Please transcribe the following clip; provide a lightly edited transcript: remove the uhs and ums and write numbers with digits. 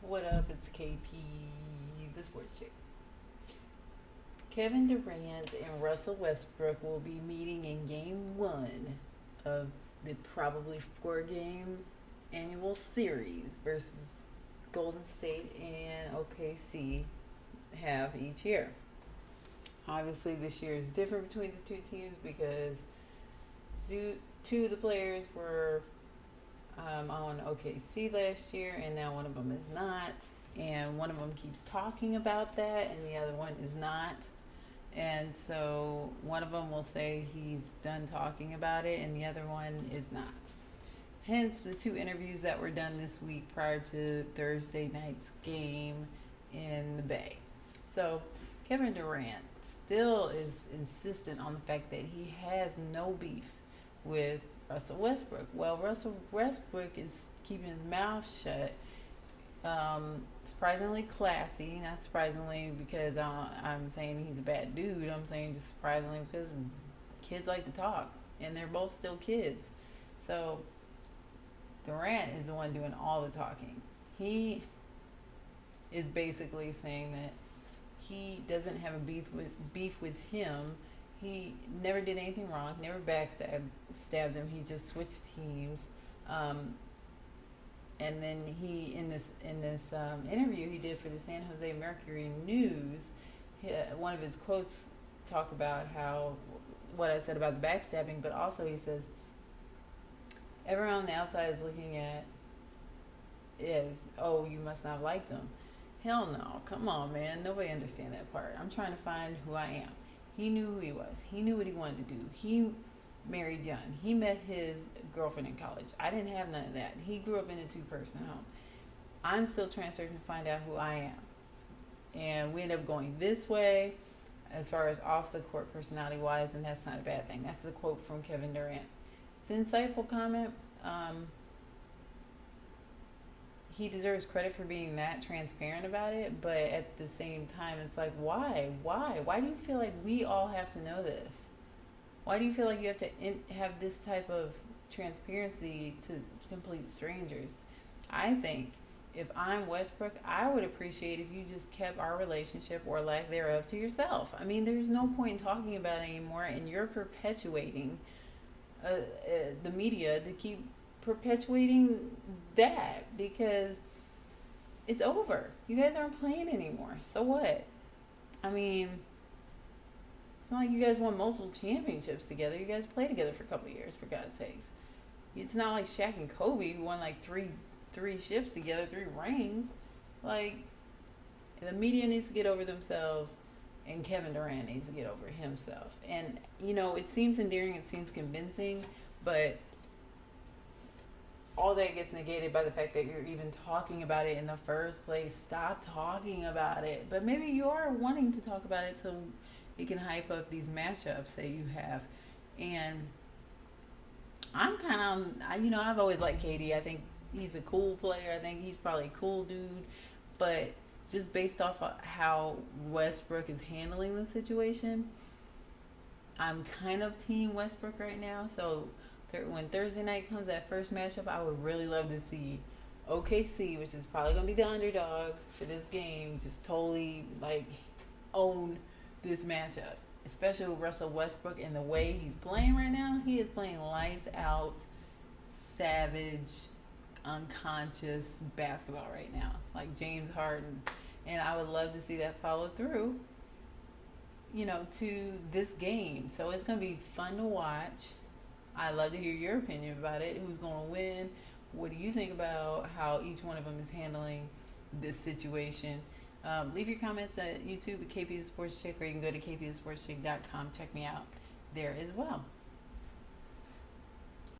What up? It's KP, the sports chick. Kevin Durant and Russell Westbrook will be meeting in game one of the probably 4-game annual series versus Golden State and OKC have each year. Obviously, this year is different between the two teams because two of the players were on OKC last year, and now one of them is not. And one of them keeps talking about that, and the other one is not. And so one of them will say he's done talking about it, and the other one is not. Hence the two interviews that were done this week prior to Thursday night's game in the Bay. So Kevin Durant still is insistent on the fact that he has no beef with Russell Westbrook. Well, Russell Westbrook is keeping his mouth shut. Surprisingly classy, not surprisingly because I'm saying he's a bad dude. I'm saying just surprisingly because kids like to talk, and they're both still kids. So Durant is the one doing all the talking. He is basically saying that he doesn't have a beef with him. He never did anything wrong. Never backstabbed him. He just switched teams. And then he in this interview he did for the San Jose Mercury News, one of his quotes talk about how what I said about the backstabbing, but also he says everyone on the outside is looking at is, oh, you must not have liked him. Hell no, come on, man. Nobody understand that part. I'm trying to find who I am. He knew who he was. He knew what he wanted to do. He married young. He met his girlfriend in college. I didn't have none of that. He grew up in a two-person home. I'm still trying to find out who I am. And we end up going this way as far as off the court personality-wise, and that's not a bad thing. That's the quote from Kevin Durant. It's an insightful comment. He deserves credit for being that transparent about it, but at the same time, it's like, why? Why do you feel like we all have to know this? Why do you feel like you have to have this type of transparency to complete strangers? I think if I'm Westbrook, I would appreciate if you just kept our relationship or lack thereof to yourself. I mean, there's no point in talking about it anymore, and you're perpetuating the media to keep perpetuating that because it's over. You guys aren't playing anymore. So what? I mean, it's not like you guys won multiple championships together. You guys played together for a couple of years, for God's sakes. It's not like Shaq and Kobe who won like three ships together, 3 rings. Like, the media needs to get over themselves, and Kevin Durant needs to get over himself. And, you know, it seems endearing, it seems convincing, but all that gets negated by the fact that you're even talking about it in the first place. Stop talking about it. But maybe you are wanting to talk about it so you can hype up these matchups that you have. And I'm kind of, you know, I've always liked KD. I think he's a cool player. I think he's probably a cool dude. But just based off of how Westbrook is handling the situation, I'm kind of team Westbrook right now. So when Thursday night comes, that first matchup, I would really love to see OKC, which is probably going to be the underdog for this game, just totally, like, own this matchup, especially with Russell Westbrook and the way he's playing right now. He is playing lights out, savage, unconscious basketball right now, like James Harden. And I would love to see that follow through, you know, to this game. So it's going to be fun to watch. I'd love to hear your opinion about it. Who's going to win? What do you think about how each one of them is handling this situation? Leave your comments at YouTube at KP the Sports Chick, or you can go to kpthesportschick.com. Check me out there as well.